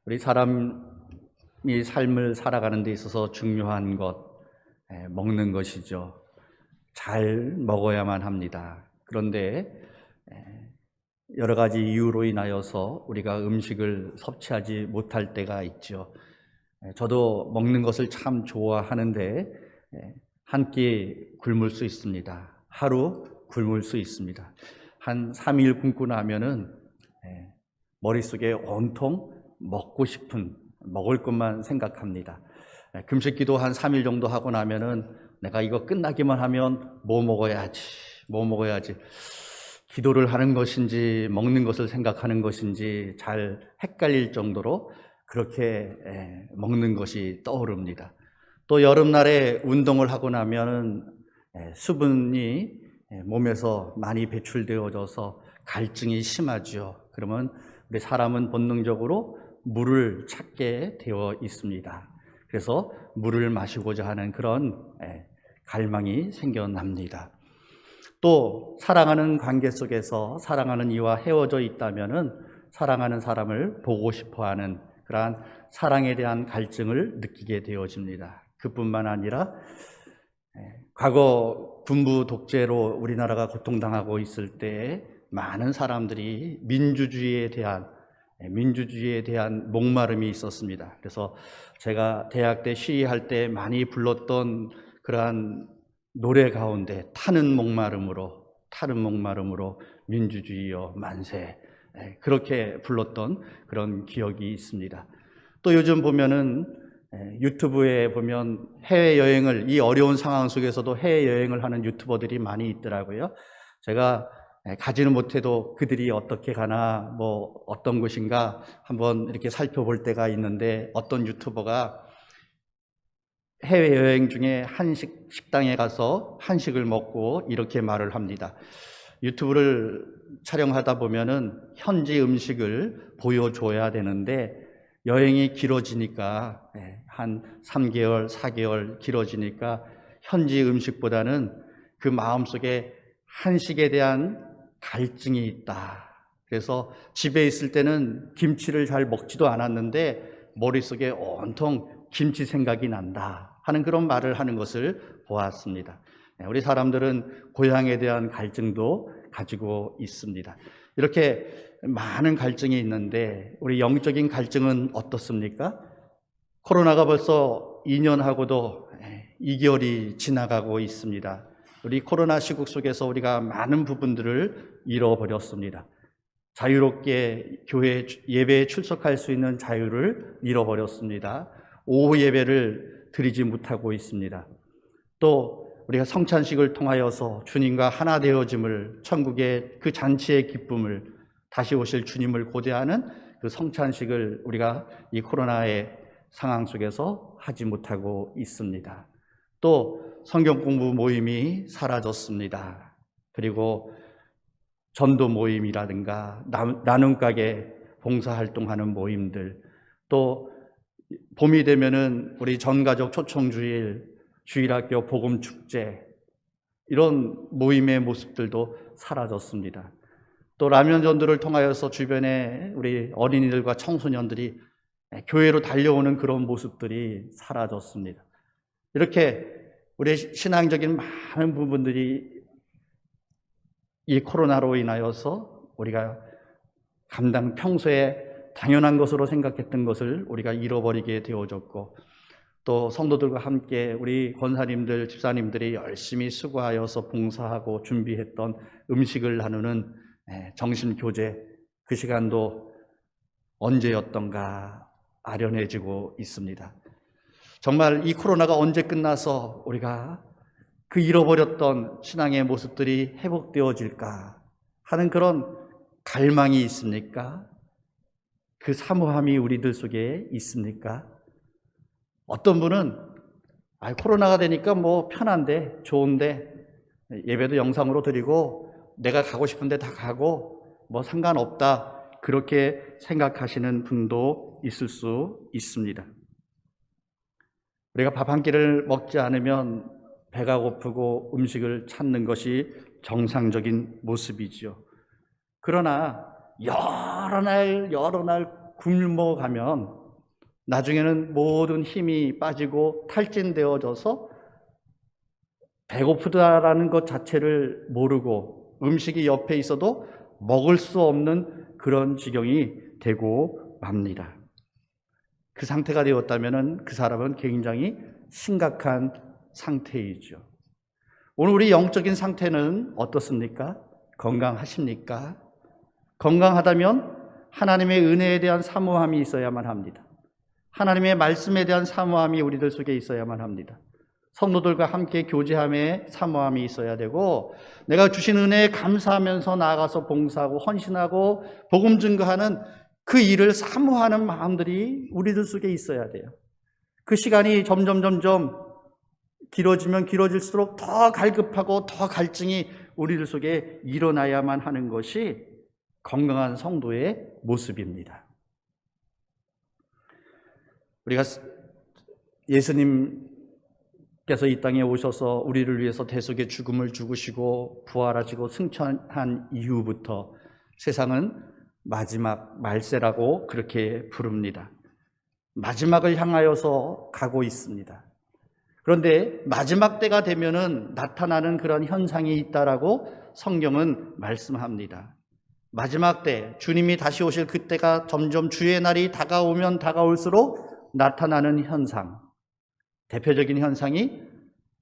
우리 사람이 삶을 살아가는 데 있어서 중요한 것, 먹는 것이죠. 잘 먹어야만 합니다. 그런데 여러 가지 이유로 인하여서 우리가 음식을 섭취하지 못할 때가 있죠. 저도 먹는 것을 참 좋아하는데 한 끼 굶을 수 있습니다. 하루 굶을 수 있습니다. 한 3일 굶고 나면은 머릿속에 온통 먹고 싶은, 먹을 것만 생각합니다. 금식 기도 한 3일 정도 하고 나면은 내가 이거 끝나기만 하면 뭐 먹어야지 기도를 하는 것인지 먹는 것을 생각하는 것인지 잘 헷갈릴 정도로 그렇게 먹는 것이 떠오릅니다. 또 여름날에 운동을 하고 나면은 수분이 몸에서 많이 배출되어져서 갈증이 심하죠. 그러면 우리 사람은 본능적으로 물을 찾게 되어 있습니다. 그래서 물을 마시고자 하는 그런 갈망이 생겨납니다. 또 사랑하는 관계 속에서 사랑하는 이와 헤어져 있다면은 사랑하는 사람을 보고 싶어하는 그러한 사랑에 대한 갈증을 느끼게 되어집니다. 그뿐만 아니라 과거 군부 독재로 우리나라가 고통당하고 있을 때 많은 사람들이 민주주의에 대한 목마름이 있었습니다. 그래서 제가 대학 때 시위할 때 많이 불렀던 그러한 노래 가운데 타는 목마름으로 민주주의여 만세, 그렇게 불렀던 그런 기억이 있습니다. 또 요즘 보면은 유튜브에 보면 해외여행을, 이 어려운 상황 속에서도 해외여행을 하는 유튜버들이 많이 있더라고요. 제가 가지는 못해도 그들이 어떻게 가나, 뭐 어떤 곳인가 한번 이렇게 살펴볼 때가 있는데, 어떤 유튜버가 해외여행 중에 식당에 가서 한식을 먹고 이렇게 말을 합니다. 유튜브를 촬영하다 보면은 현지 음식을 보여줘야 되는데, 여행이 길어지니까 한 3개월, 4개월 길어지니까 현지 음식보다는 그 마음속에 한식에 대한 갈증이 있다. 그래서 집에 있을 때는 김치를 잘 먹지도 않았는데 머릿속에 온통 김치 생각이 난다 하는 그런 말을 하는 것을 보았습니다. 우리 사람들은 고향에 대한 갈증도 가지고 있습니다. 이렇게 많은 갈증이 있는데 우리 영적인 갈증은 어떻습니까? 코로나가 벌써 2년하고도 2개월이 지나가고 있습니다. 우리 코로나 시국 속에서 우리가 많은 부분들을 잃어버렸습니다. 자유롭게 교회 예배에 출석할 수 있는 자유를 잃어버렸습니다. 오후 예배를 드리지 못하고 있습니다. 또 우리가 성찬식을 통하여서 주님과 하나 되어짐을, 천국의 그 잔치의 기쁨을, 다시 오실 주님을 고대하는 그 성찬식을 우리가 이 코로나의 상황 속에서 하지 못하고 있습니다. 또 성경 공부 모임이 사라졌습니다. 그리고 전도 모임이라든가 나눔 가게 봉사활동하는 모임들, 또 봄이 되면은 우리 전가족 초청주일, 주일학교 복음축제, 이런 모임의 모습들도 사라졌습니다. 또 라면 전도를 통하여서 주변에 우리 어린이들과 청소년들이 교회로 달려오는 그런 모습들이 사라졌습니다. 이렇게 우리 신앙적인 많은 부분들이 이 코로나로 인하여서 우리가 평소에 당연한 것으로 생각했던 것을 우리가 잃어버리게 되어졌고, 또 성도들과 함께 우리 권사님들, 집사님들이 열심히 수고하여서 봉사하고 준비했던 음식을 나누는 정신교제, 그 시간도 언제였던가 아련해지고 있습니다. 정말 이 코로나가 언제 끝나서 우리가 그 잃어버렸던 신앙의 모습들이 회복되어질까 하는 그런 갈망이 있습니까? 그 사모함이 우리들 속에 있습니까? 어떤 분은 코로나가 되니까 뭐 편한데, 좋은데, 예배도 영상으로 드리고 내가 가고 싶은데 다 가고 뭐 상관없다, 그렇게 생각하시는 분도 있을 수 있습니다. 우리가 밥 한 끼를 먹지 않으면 배가 고프고 음식을 찾는 것이 정상적인 모습이지요. 그러나 여러 날 굶어가면 나중에는 모든 힘이 빠지고 탈진되어져서 배고프다라는 것 자체를 모르고 음식이 옆에 있어도 먹을 수 없는 그런 지경이 되고 맙니다. 그 상태가 되었다면 그 사람은 굉장히 심각한 상태이죠. 오늘 우리 영적인 상태는 어떻습니까? 건강하십니까? 건강하다면 하나님의 은혜에 대한 사모함이 있어야만 합니다. 하나님의 말씀에 대한 사모함이 우리들 속에 있어야만 합니다. 성도들과 함께 교제함에 사모함이 있어야 되고, 내가 주신 은혜에 감사하면서 나아가서 봉사하고 헌신하고 복음 증거하는 그 일을 사모하는 마음들이 우리들 속에 있어야 돼요. 그 시간이 점점 길어지면 길어질수록 더 갈급하고 더 갈증이 우리들 속에 일어나야만 하는 것이 건강한 성도의 모습입니다. 우리가 예수님께서 이 땅에 오셔서 우리를 위해서 대속의 죽음을 죽으시고 부활하시고 승천한 이후부터 세상은 마지막 말세라고 그렇게 부릅니다. 마지막을 향하여서 가고 있습니다. 그런데 마지막 때가 되면은 나타나는 그런 현상이 있다라고 성경은 말씀합니다. 마지막 때, 주님이 다시 오실 그때가 점점 주의 날이 다가오면 다가올수록 나타나는 현상, 대표적인 현상이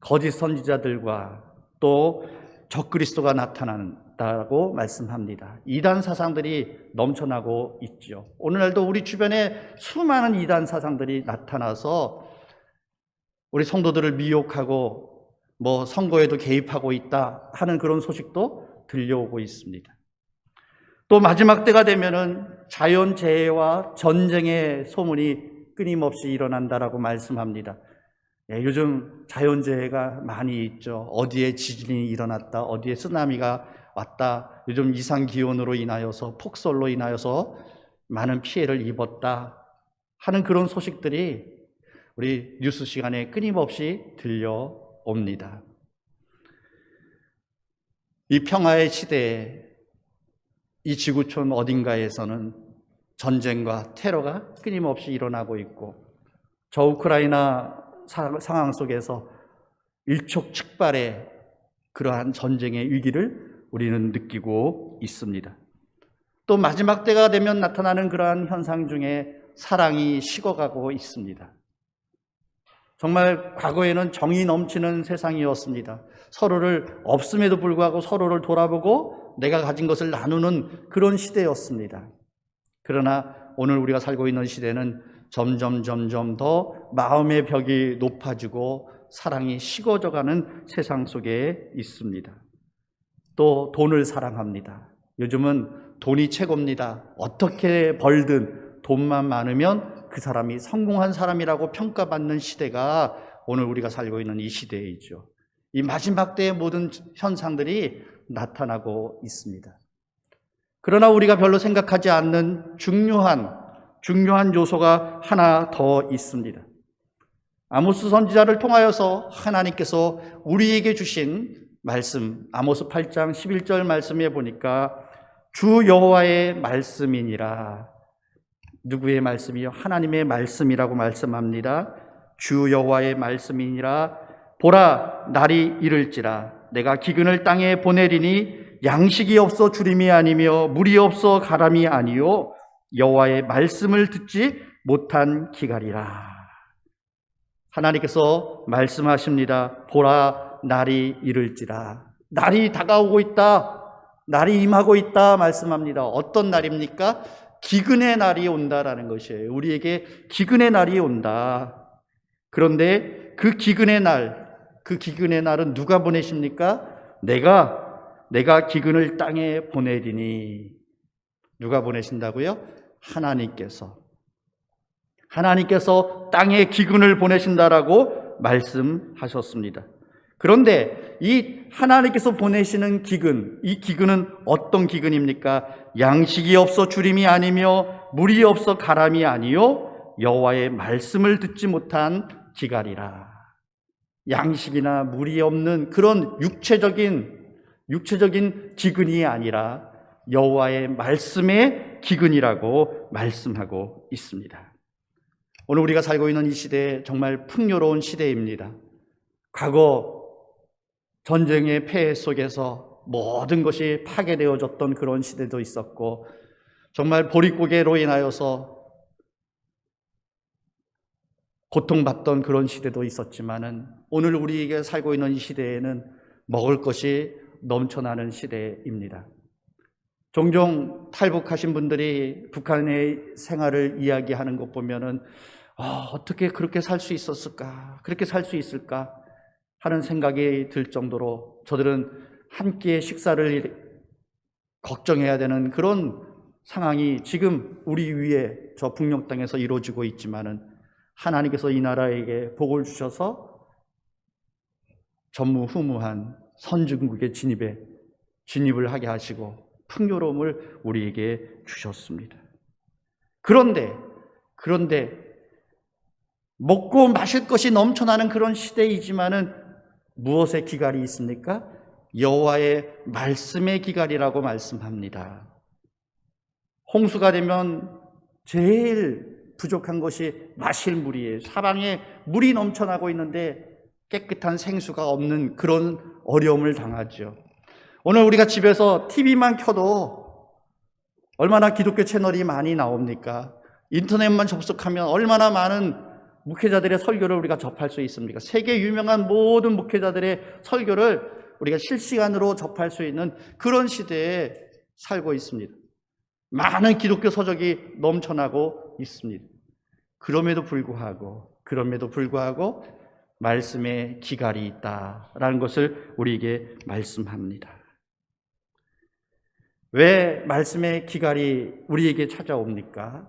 거짓 선지자들과 또 적그리스도가 나타난다고 말씀합니다. 이단 사상들이 넘쳐나고 있죠. 오늘날도 우리 주변에 수많은 이단 사상들이 나타나서 우리 성도들을 미혹하고 선거에도 개입하고 있다 하는 그런 소식도 들려오고 있습니다. 또 마지막 때가 되면은 자연재해와 전쟁의 소문이 끊임없이 일어난다라고 말씀합니다. 요즘 자연재해가 많이 있죠. 어디에 지진이 일어났다, 어디에 쓰나미가 왔다, 요즘 이상기온으로 인하여서 폭설로 인하여서 많은 피해를 입었다 하는 그런 소식들이 우리 뉴스 시간에 끊임없이 들려옵니다. 이 평화의 시대에 이 지구촌 어딘가에서는 전쟁과 테러가 끊임없이 일어나고 있고, 저 우크라이나 상황 속에서 일촉즉발의 그러한 전쟁의 위기를 우리는 느끼고 있습니다. 또 마지막 때가 되면 나타나는 그러한 현상 중에 사랑이 식어가고 있습니다. 정말 과거에는 정이 넘치는 세상이었습니다. 서로를 없음에도 불구하고 서로를 돌아보고 내가 가진 것을 나누는 그런 시대였습니다. 그러나 오늘 우리가 살고 있는 시대는 점점 더 마음의 벽이 높아지고 사랑이 식어져가는 세상 속에 있습니다. 또 돈을 사랑합니다. 요즘은 돈이 최고입니다. 어떻게 벌든 돈만 많으면 그 사람이 성공한 사람이라고 평가받는 시대가 오늘 우리가 살고 있는 이 시대이죠. 이 마지막 때의 모든 현상들이 나타나고 있습니다. 그러나 우리가 별로 생각하지 않는 중요한 요소가 하나 더 있습니다. 아모스 선지자를 통하여서 하나님께서 우리에게 주신 말씀, 아모스 8장 11절 말씀에 보니까 주 여호와의 말씀이니라. 누구의 말씀이요? 하나님의 말씀이라고 말씀합니다. 주 여호와의 말씀이니라. 보라, 날이 이를지라. 내가 기근을 땅에 보내리니 양식이 없어 주림이 아니며 물이 없어 가람이 아니요 여호와의 말씀을 듣지 못한 기갈이라. 하나님께서 말씀하십니다. 보라, 날이 이를지라. 날이 다가오고 있다. 날이 임하고 있다 말씀합니다. 어떤 날입니까? 기근의 날이 온다라는 것이에요. 우리에게 기근의 날이 온다. 그런데 그 기근의 날은 누가 보내십니까? 내가 기근을 땅에 보내리니. 누가 보내신다고요? 하나님께서 땅에 기근을 보내신다라고 말씀하셨습니다. 그런데 이 하나님께서 보내시는 기근, 이 기근은 어떤 기근입니까? 양식이 없어 주림이 아니며 물이 없어 가람이 아니요 여호와의 말씀을 듣지 못한 기갈이라. 양식이나 물이 없는 그런 육체적인 기근이 아니라 여호와의 말씀의 기근이라고 말씀하고 있습니다. 오늘 우리가 살고 있는 이 시대 정말 풍요로운 시대입니다. 과거 전쟁의 폐해 속에서 모든 것이 파괴되어졌던 그런 시대도 있었고, 정말 보릿고개로 인하여서 고통받던 그런 시대도 있었지만은, 오늘 우리에게 살고 있는 이 시대에는 먹을 것이 넘쳐나는 시대입니다. 종종 탈북하신 분들이 북한의 생활을 이야기하는 것 보면은 어떻게 그렇게 살 수 있었을까? 그렇게 살 수 있을까? 하는 생각이 들 정도로 저들은 한 끼의 식사를 걱정해야 되는 그런 상황이 지금 우리 위에 저 북녘 땅에서 이루어지고 있지만은, 하나님께서 이 나라에게 복을 주셔서 전무후무한 선진국의 진입을 하게 하시고 풍요로움을 우리에게 주셨습니다. 그런데 먹고 마실 것이 넘쳐나는 그런 시대이지만은 무엇의 기갈이 있습니까? 여호와의 말씀의 기갈이라고 말씀합니다. 홍수가 되면 제일 부족한 것이 마실 물이에요. 사방에 물이 넘쳐나고 있는데 깨끗한 생수가 없는 그런 어려움을 당하죠. 오늘 우리가 집에서 TV만 켜도 얼마나 기독교 채널이 많이 나옵니까? 인터넷만 접속하면 얼마나 많은 목회자들의 설교를 우리가 접할 수 있습니까? 세계 유명한 모든 목회자들의 설교를 우리가 실시간으로 접할 수 있는 그런 시대에 살고 있습니다. 많은 기독교 서적이 넘쳐나고 있습니다. 그럼에도 불구하고 말씀의 기갈이 있다라는 것을 우리에게 말씀합니다. 왜 말씀의 기갈이 우리에게 찾아옵니까?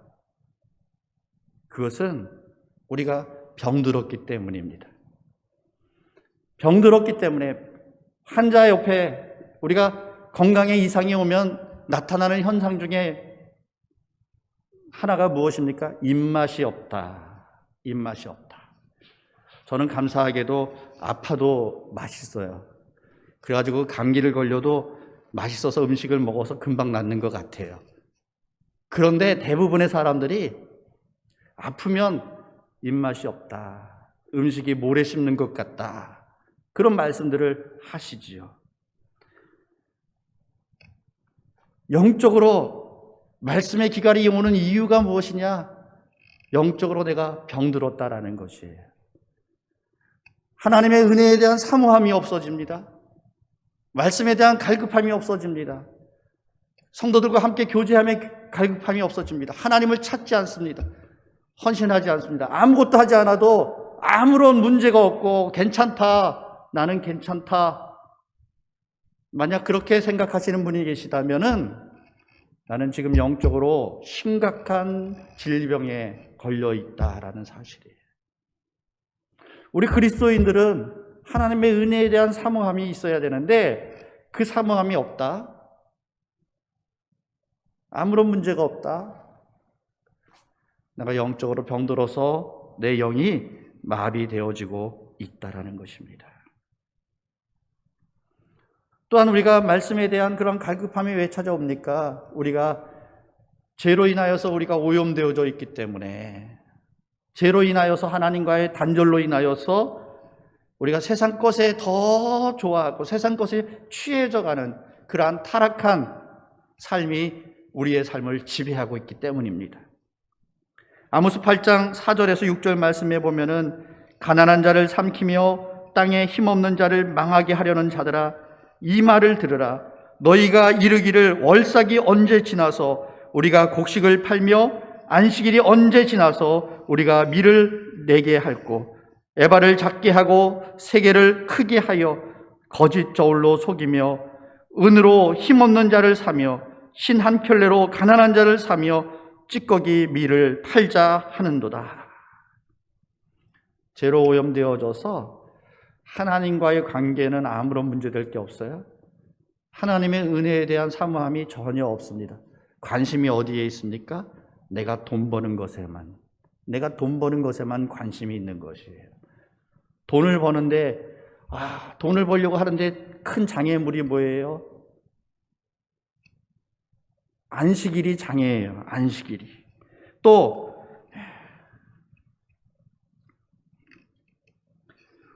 그것은 우리가 병들었기 때문입니다. 병들었기 때문에 환자 옆에 우리가 건강에 이상이 오면 나타나는 현상 중에 하나가 무엇입니까? 입맛이 없다. 저는 감사하게도 아파도 맛있어요. 그래가지고 감기를 걸려도 맛있어서 음식을 먹어서 금방 낫는 것 같아요. 그런데 대부분의 사람들이 아프면 입맛이 없다, 음식이 모래 씹는 것 같다, 그런 말씀들을 하시지요. 영적으로 말씀의 기갈이 오는 이유가 무엇이냐? 영적으로 내가 병들었다라는 것이에요. 하나님의 은혜에 대한 사모함이 없어집니다. 말씀에 대한 갈급함이 없어집니다. 성도들과 함께 교제함의 갈급함이 없어집니다. 하나님을 찾지 않습니다. 헌신하지 않습니다. 아무것도 하지 않아도 아무런 문제가 없고 괜찮다, 나는 괜찮다. 만약 그렇게 생각하시는 분이 계시다면은 나는 지금 영적으로 심각한 질병에 걸려 있다라는 사실이에요. 우리 그리스도인들은 하나님의 은혜에 대한 사모함이 있어야 되는데 그 사모함이 없다, 아무런 문제가 없다, 내가 영적으로 병들어서 내 영이 마비되어지고 있다라는 것입니다. 또한 우리가 말씀에 대한 그런 갈급함이 왜 찾아옵니까? 우리가 죄로 인하여서 우리가 오염되어져 있기 때문에, 죄로 인하여서 하나님과의 단절로 인하여서 우리가 세상 것에 더 좋아하고 세상 것에 취해져가는 그러한 타락한 삶이 우리의 삶을 지배하고 있기 때문입니다. 아모스 8장 4절에서 6절 말씀에 보면은 가난한 자를 삼키며 땅에 힘없는 자를 망하게 하려는 자들아, 이 말을 들으라. 너희가 이르기를 월삭이 언제 지나서 우리가 곡식을 팔며 안식일이 언제 지나서 우리가 밀을 내게 할꼬, 에바를 작게 하고 세계를 크게 하여 거짓 저울로 속이며 은으로 힘없는 자를 사며 신 한 켤레로 가난한 자를 사며 찌꺼기 밀을 팔자 하는도다. 죄로 오염되어져서 하나님과의 관계는 아무런 문제될 게 없어요. 하나님의 은혜에 대한 사모함이 전혀 없습니다. 관심이 어디에 있습니까? 내가 돈 버는 것에만 관심이 있는 것이에요. 돈을 버는데 돈을 벌려고 하는데 큰 장애물이 뭐예요? 안식일이 장애예요. 안식일이. 또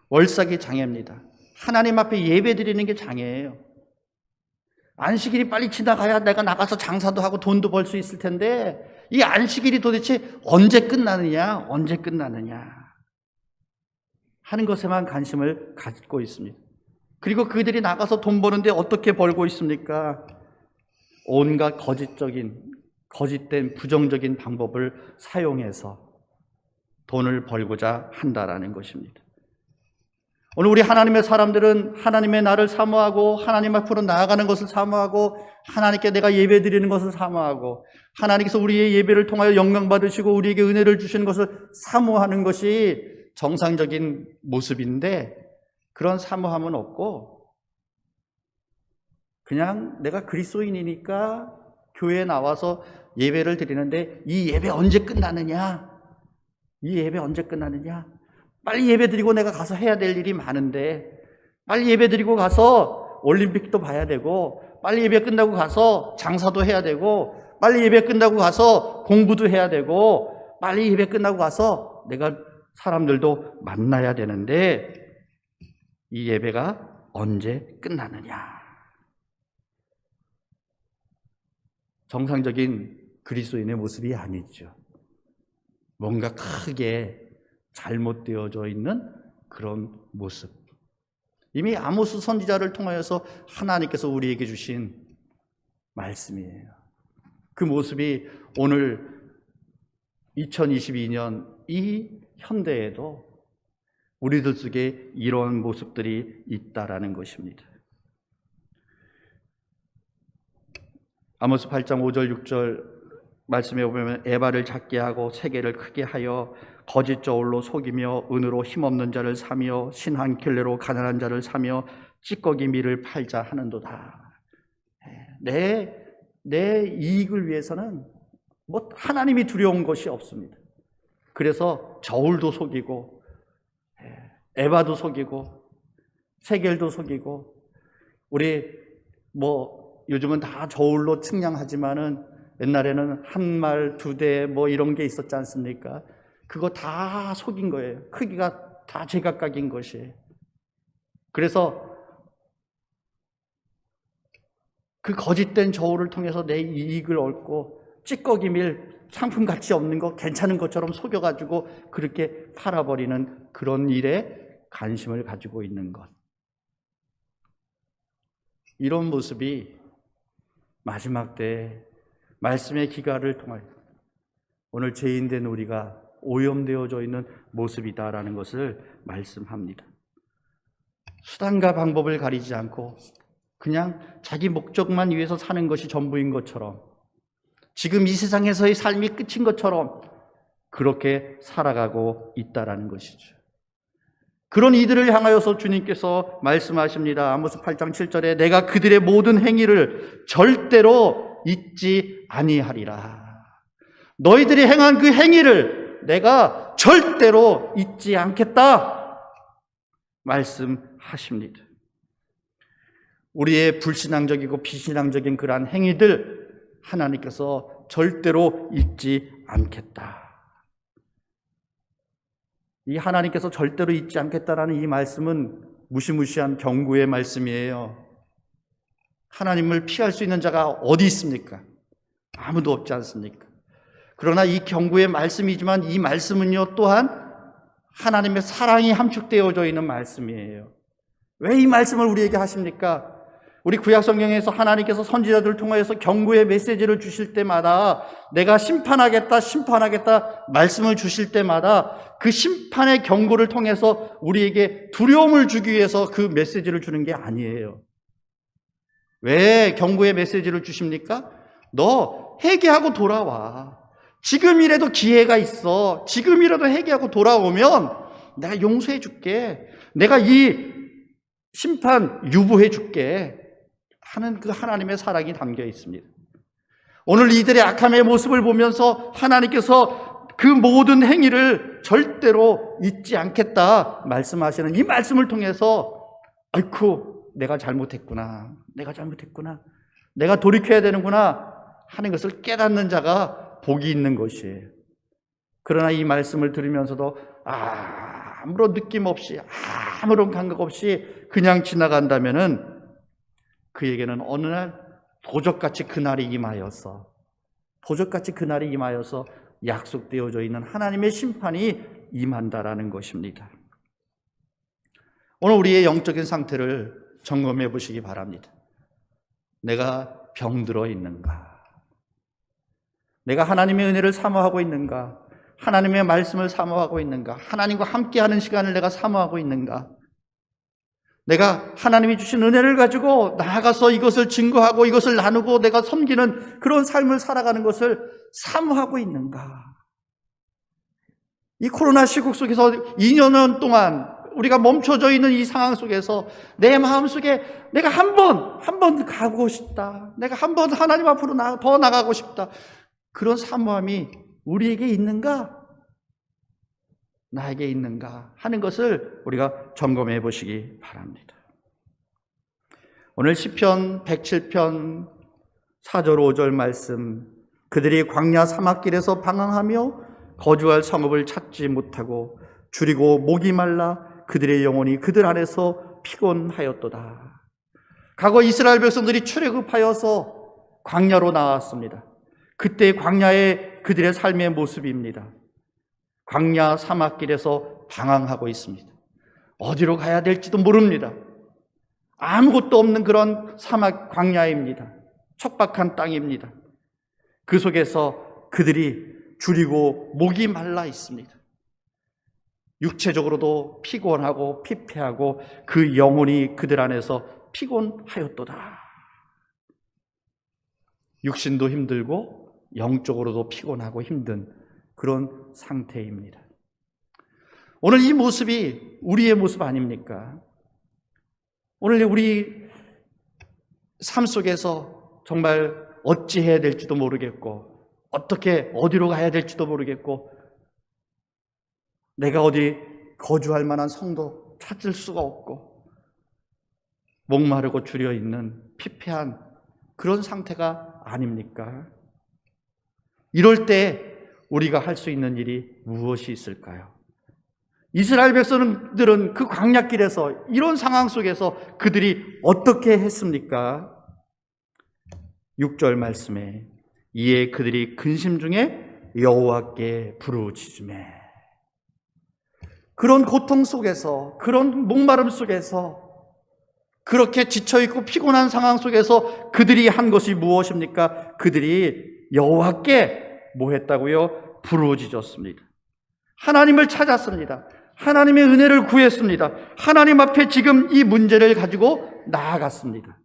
월삭이 장애입니다. 하나님 앞에 예배 드리는 게 장애예요. 안식일이 빨리 지나가야 내가 나가서 장사도 하고 돈도 벌 수 있을 텐데 이 안식일이 도대체 언제 끝나느냐, 언제 끝나느냐 하는 것에만 관심을 갖고 있습니다. 그리고 그들이 나가서 돈 버는데 어떻게 벌고 있습니까? 온갖 거짓된 부정적인 방법을 사용해서 돈을 벌고자 한다라는 것입니다. 오늘 우리 하나님의 사람들은 하나님의 나를 사모하고 하나님 앞으로 나아가는 것을 사모하고 하나님께 내가 예배 드리는 것을 사모하고 하나님께서 우리의 예배를 통하여 영광 받으시고 우리에게 은혜를 주시는 것을 사모하는 것이 정상적인 모습인데 그런 사모함은 없고 그냥 내가 그리스도인이니까 교회에 나와서 예배를 드리는데 이 예배 언제 끝나느냐? 이 예배 언제 끝나느냐? 빨리 예배 드리고 내가 가서 해야 될 일이 많은데 빨리 예배 드리고 가서 올림픽도 봐야 되고 빨리 예배 끝나고 가서 장사도 해야 되고 빨리 예배 끝나고 가서 공부도 해야 되고 빨리 예배 끝나고 가서 내가 사람들도 만나야 되는데 이 예배가 언제 끝나느냐? 정상적인 그리스도인의 모습이 아니죠. 뭔가 크게 잘못되어져 있는 그런 모습. 이미 아모스 선지자를 통하여서 하나님께서 우리에게 주신 말씀이에요. 그 모습이 오늘 2022년 이 현대에도 우리들 속에 이런 모습들이 있다라는 것입니다. 아모스 8장 5절 6절 말씀에 보면 에바를 작게 하고 세계를 크게 하여 거짓 저울로 속이며 은으로 힘없는 자를 사며 신한 길레로 가난한 자를 사며 찌꺼기 밀을 팔자 하는도다. 내 이익을 위해서는 뭐 하나님이 두려운 것이 없습니다. 그래서 저울도 속이고 에바도 속이고 세겔도 속이고 우리 뭐 요즘은 다 저울로 측량하지만은 옛날에는 한 말, 두 대 뭐 이런 게 있었지 않습니까? 그거 다 속인 거예요. 크기가 다 제각각인 것이에요. 그래서 그 거짓된 저울을 통해서 내 이익을 얻고 찌꺼기 밀 상품 가치 없는 거 괜찮은 것처럼 속여가지고 그렇게 팔아버리는 그런 일에 관심을 가지고 있는 것. 이런 모습이 마지막 때 말씀의 기가를 통하여 오늘 죄인된 우리가 오염되어져 있는 모습이다라는 것을 말씀합니다. 수단과 방법을 가리지 않고 그냥 자기 목적만 위해서 사는 것이 전부인 것처럼 지금 이 세상에서의 삶이 끝인 것처럼 그렇게 살아가고 있다라는 것이죠. 그런 이들을 향하여서 주님께서 말씀하십니다. 아모스 8장 7절에 내가 그들의 모든 행위를 절대로 잊지 아니하리라. 너희들이 행한 그 행위를 내가 절대로 잊지 않겠다 말씀하십니다. 우리의 불신앙적이고 비신앙적인 그러한 행위들 하나님께서 절대로 잊지 않겠다. 이 하나님께서 절대로 잊지 않겠다라는 이 말씀은 무시무시한 경고의 말씀이에요. 하나님을 피할 수 있는 자가 어디 있습니까? 아무도 없지 않습니까? 그러나 이 경고의 말씀이지만 이 말씀은요 또한 하나님의 사랑이 함축되어져 있는 말씀이에요. 왜 이 말씀을 우리에게 하십니까? 우리 구약성경에서 하나님께서 선지자들을 통하여서 경고의 메시지를 주실 때마다 내가 심판하겠다 말씀을 주실 때마다 그 심판의 경고를 통해서 우리에게 두려움을 주기 위해서 그 메시지를 주는 게 아니에요. 왜 경고의 메시지를 주십니까? 너 회개하고 돌아와. 지금이라도 기회가 있어. 지금이라도 회개하고 돌아오면 내가 용서해 줄게. 내가 이 심판 유보해 줄게 하는 그 하나님의 사랑이 담겨 있습니다. 오늘 이들의 악함의 모습을 보면서 하나님께서 그 모든 행위를 절대로 잊지 않겠다 말씀하시는 이 말씀을 통해서 아이쿠 내가 잘못했구나. 내가 돌이켜야 되는구나 하는 것을 깨닫는 자가 복이 있는 것이에요. 그러나 이 말씀을 들으면서도 아무런 느낌 없이, 아무런 감각 없이 그냥 지나간다면은 그에게는 어느 날 도적같이 그날이 임하여서 약속되어져 있는 하나님의 심판이 임한다라는 것입니다. 오늘 우리의 영적인 상태를 점검해 보시기 바랍니다. 내가 병들어 있는가? 내가 하나님의 은혜를 사모하고 있는가? 하나님의 말씀을 사모하고 있는가? 하나님과 함께하는 시간을 내가 사모하고 있는가? 내가 하나님이 주신 은혜를 가지고 나아가서 이것을 증거하고 이것을 나누고 내가 섬기는 그런 삶을 살아가는 것을 사모하고 있는가? 이 코로나 시국 속에서 2년 동안 우리가 멈춰져 있는 이 상황 속에서 내 마음속에 내가 한 번 가고 싶다. 내가 한 번 하나님 앞으로 더 나가고 싶다. 그런 사모함이 우리에게 있는가? 나에게 있는가? 하는 것을 우리가 점검해 보시기 바랍니다. 오늘 시편 107편 4절 5절 말씀, 그들이 광야 사막길에서 방황하며 거주할 성읍을 찾지 못하고 줄이고 목이 말라 그들의 영혼이 그들 안에서 피곤하였도다. 과거 이스라엘 백성들이 출애굽하여서 광야로 나왔습니다. 그때 광야의 그들의 삶의 모습입니다. 광야 사막길에서 방황하고 있습니다. 어디로 가야 될지도 모릅니다. 아무것도 없는 그런 사막 광야입니다. 척박한 땅입니다. 그 속에서 그들이 줄이고 목이 말라 있습니다. 육체적으로도 피곤하고 피폐하고 그 영혼이 그들 안에서 피곤하였도다. 육신도 힘들고 영적으로도 피곤하고 힘든 그런 상태입니다. 오늘 이 모습이 우리의 모습 아닙니까? 오늘 우리 삶 속에서 정말 어찌해야 될지도 모르겠고 어디로 가야 될지도 모르겠고 내가 어디 거주할 만한 성도 찾을 수가 없고 목마르고 줄여 있는 피폐한 그런 상태가 아닙니까? 이럴 때 우리가 할 수 있는 일이 무엇이 있을까요? 이스라엘 백성들은 그 광야길에서 이런 상황 속에서 그들이 어떻게 했습니까? 6절 말씀에 이에 그들이 근심 중에 여호와께 부르짖으매, 그런 고통 속에서, 그런 목마름 속에서, 그렇게 지쳐있고 피곤한 상황 속에서 그들이 한 것이 무엇입니까? 그들이 여호와께 뭐 했다고요? 부르짖었습니다. 하나님을 찾았습니다. 하나님의 은혜를 구했습니다. 하나님 앞에 지금 이 문제를 가지고 나아갔습니다.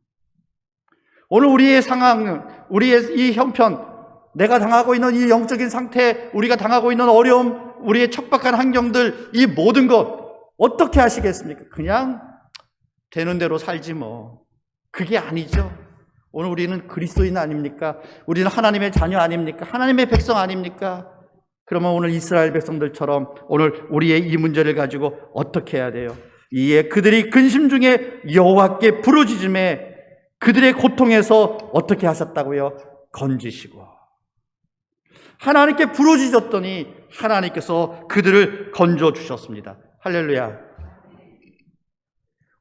오늘 우리의 상황, 우리의 이 형편, 내가 당하고 있는 이 영적인 상태, 우리가 당하고 있는 어려움, 우리의 척박한 환경들, 이 모든 것 어떻게 하시겠습니까? 그냥 되는 대로 살지 뭐. 그게 아니죠. 오늘 우리는 그리스도인 아닙니까? 우리는 하나님의 자녀 아닙니까? 하나님의 백성 아닙니까? 그러면 오늘 이스라엘 백성들처럼 오늘 우리의 이 문제를 가지고 어떻게 해야 돼요? 이에 그들이 근심 중에 여호와께 부르짖음에 그들의 고통에서 어떻게 하셨다고요? 건지시고 하나님께 부르짖었더니 하나님께서 그들을 건져 주셨습니다. 할렐루야.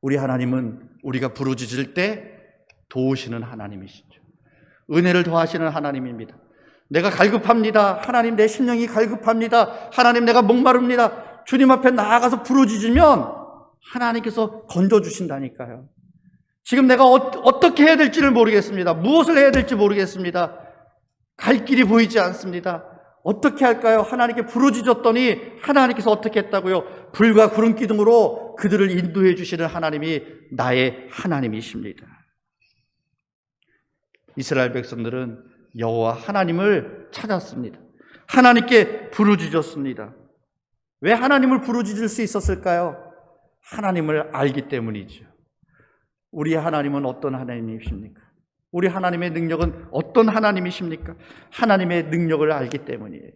우리 하나님은 우리가 부르짖을 때 도우시는 하나님이시죠. 은혜를 더하시는 하나님입니다. 내가 갈급합니다. 하나님, 내 심령이 갈급합니다. 하나님, 내가 목마릅니다. 주님 앞에 나아가서 부르짖으면 하나님께서 건져주신다니까요. 지금 내가 어떻게 해야 될지를 모르겠습니다. 무엇을 해야 될지 모르겠습니다. 갈 길이 보이지 않습니다. 어떻게 할까요? 하나님께 부르짖었더니 하나님께서 어떻게 했다고요? 불과 구름 기둥으로 그들을 인도해 주시는 하나님이 나의 하나님이십니다. 이스라엘 백성들은 여호와 하나님을 찾았습니다. 하나님께 부르짖었습니다. 왜 하나님을 부르짖을 수 있었을까요? 하나님을 알기 때문이죠. 우리 하나님은 어떤 하나님이십니까? 우리 하나님의 능력은 어떤 하나님이십니까? 하나님의 능력을 알기 때문이에요.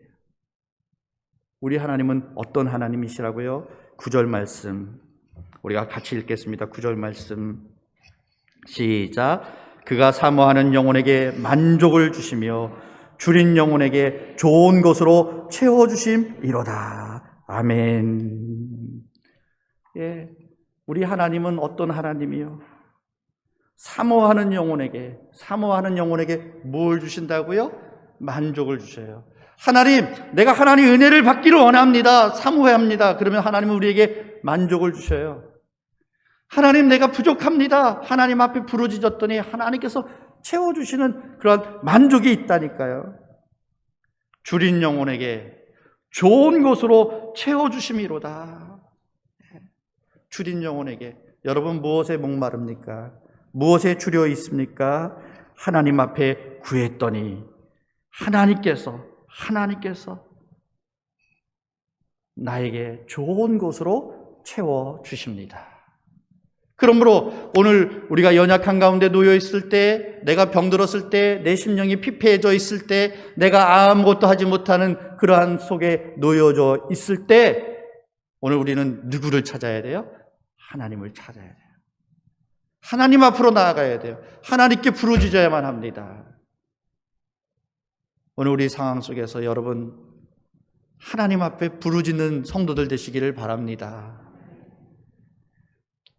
우리 하나님은 어떤 하나님이시라고요? 9절 말씀 우리가 같이 읽겠습니다. 9절 말씀 시작. 그가 사모하는 영혼에게 만족을 주시며 줄인 영혼에게 좋은 것으로 채워주심이로다. 아멘. 예, 우리 하나님은 어떤 하나님이요? 사모하는 영혼에게 뭘 주신다고요? 만족을 주셔요. 하나님, 내가 하나님의 은혜를 받기를 원합니다. 사모합니다. 그러면 하나님은 우리에게 만족을 주셔요. 하나님, 내가 부족합니다. 하나님 앞에 부르짖었더니 하나님께서 채워주시는 그런 만족이 있다니까요. 줄인 영혼에게 좋은 것으로 채워주심이로다. 줄인 영혼에게. 여러분, 무엇에 목마릅니까? 무엇에 줄여 있습니까? 하나님 앞에 구했더니 하나님께서 나에게 좋은 것으로 채워주십니다. 그러므로 오늘 우리가 연약한 가운데 놓여 있을 때, 내가 병들었을 때, 내 심령이 피폐해져 있을 때, 내가 아무것도 하지 못하는 그러한 속에 놓여져 있을 때, 오늘 우리는 누구를 찾아야 돼요? 하나님을 찾아야 돼요. 하나님 앞으로 나아가야 돼요. 하나님께 부르짖어야만 합니다. 오늘 우리 상황 속에서 여러분, 하나님 앞에 부르짖는 성도들 되시기를 바랍니다.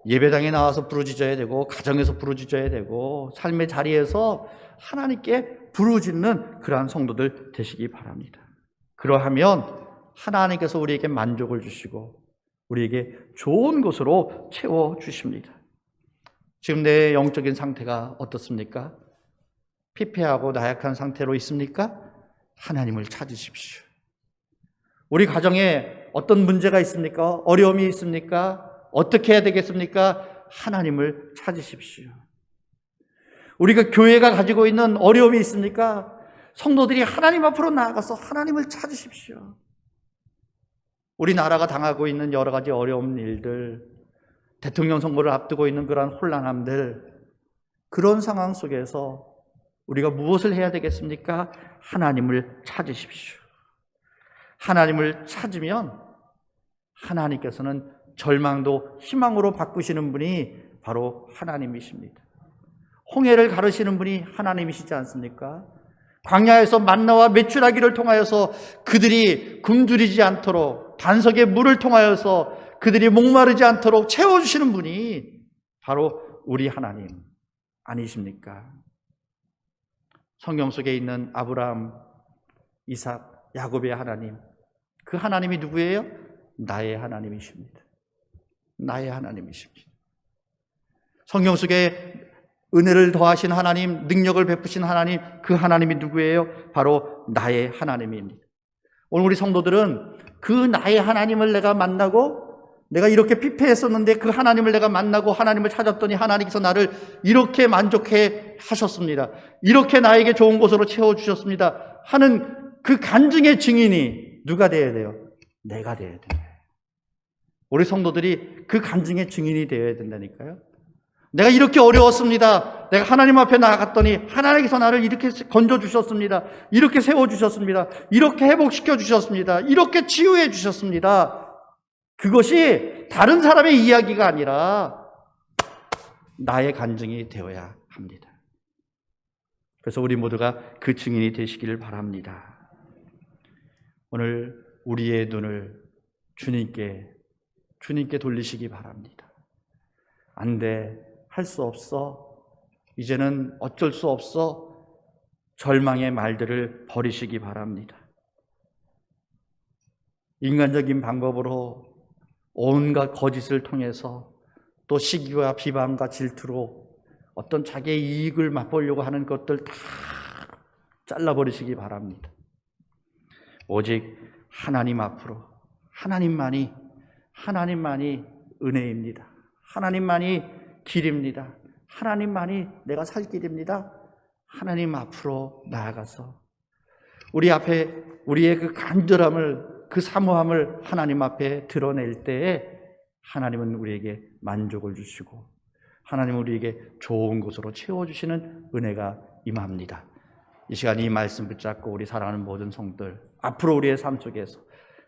예배당에 나와서 부르짖어야 되고, 가정에서 부르짖어야 되고, 삶의 자리에서 하나님께 부르짖는 그러한 성도들 되시기 바랍니다. 그러하면 하나님께서 우리에게 만족을 주시고 우리에게 좋은 것으로 채워주십니다. 지금 내 영적인 상태가 어떻습니까? 피폐하고 나약한 상태로 있습니까? 하나님을 찾으십시오. 우리 가정에 어떤 문제가 있습니까? 어려움이 있습니까? 어떻게 해야 되겠습니까? 하나님을 찾으십시오. 우리가 교회가 가지고 있는 어려움이 있습니까? 성도들이 하나님 앞으로 나아가서 하나님을 찾으십시오. 우리나라가 당하고 있는 여러 가지 어려운 일들, 대통령 선거를 앞두고 있는 그런 혼란함들, 그런 상황 속에서 우리가 무엇을 해야 되겠습니까? 하나님을 찾으십시오. 하나님을 찾으면 하나님께서는 절망도 희망으로 바꾸시는 분이 바로 하나님이십니다. 홍해를 가르시는 분이 하나님이시지 않습니까? 광야에서 만나와 메추라기를 통하여서 그들이 굶주리지 않도록, 반석의 물을 통하여서 그들이 목마르지 않도록 채워주시는 분이 바로 우리 하나님 아니십니까? 성경 속에 있는 아브라함, 이삭, 야곱의 하나님, 그 하나님이 누구예요? 나의 하나님이십니다. 나의 하나님이십니다. 성경 속에 은혜를 더하신 하나님, 능력을 베푸신 하나님, 그 하나님이 누구예요? 바로 나의 하나님입니다. 오늘 우리 성도들은 그 나의 하나님을 내가 만나고, 내가 이렇게 피폐했었는데 그 하나님을 내가 만나고 하나님을 찾았더니 하나님께서 나를 이렇게 만족해 하셨습니다. 이렇게 나에게 좋은 곳으로 채워주셨습니다 하는 그 간증의 증인이 누가 되어야 돼요? 내가 되어야 돼요. 우리 성도들이 그 간증의 증인이 되어야 된다니까요. 내가 이렇게 어려웠습니다. 내가 하나님 앞에 나아갔더니 하나님께서 나를 이렇게 건져주셨습니다. 이렇게 세워주셨습니다. 이렇게 회복시켜 주셨습니다. 이렇게 치유해 주셨습니다. 그것이 다른 사람의 이야기가 아니라 나의 간증이 되어야 합니다. 그래서 우리 모두가 그 증인이 되시기를 바랍니다. 오늘 우리의 눈을 주님께 돌리시기 바랍니다. 안 돼, 할 수 없어, 이제는 어쩔 수 없어, 절망의 말들을 버리시기 바랍니다. 인간적인 방법으로 온갖 거짓을 통해서 또 시기와 비방과 질투로 어떤 자기의 이익을 맛보려고 하는 것들 다 잘라버리시기 바랍니다. 오직 하나님 앞으로, 하나님만이 은혜입니다. 하나님만이 길입니다. 하나님만이 내가 살 길입니다. 하나님 앞으로 나아가서 우리 앞에 우리의 그 간절함을, 그 사모함을 하나님 앞에 드러낼 때에 하나님은 우리에게 만족을 주시고 하나님은 우리에게 좋은 곳으로 채워주시는 은혜가 임합니다. 이 시간 이 말씀 붙잡고 우리 사랑하는 모든 성도들, 앞으로 우리의 삶 속에서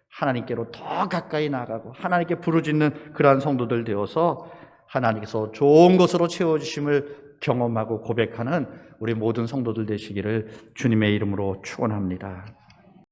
하나님께로 더 가까이 나아가고 하나님께 부르짖는 그러한 성도들 되어서 하나님께서 좋은 것으로 채워주심을 경험하고 고백하는 우리 모든 성도들 되시기를 주님의 이름으로 축원합니다.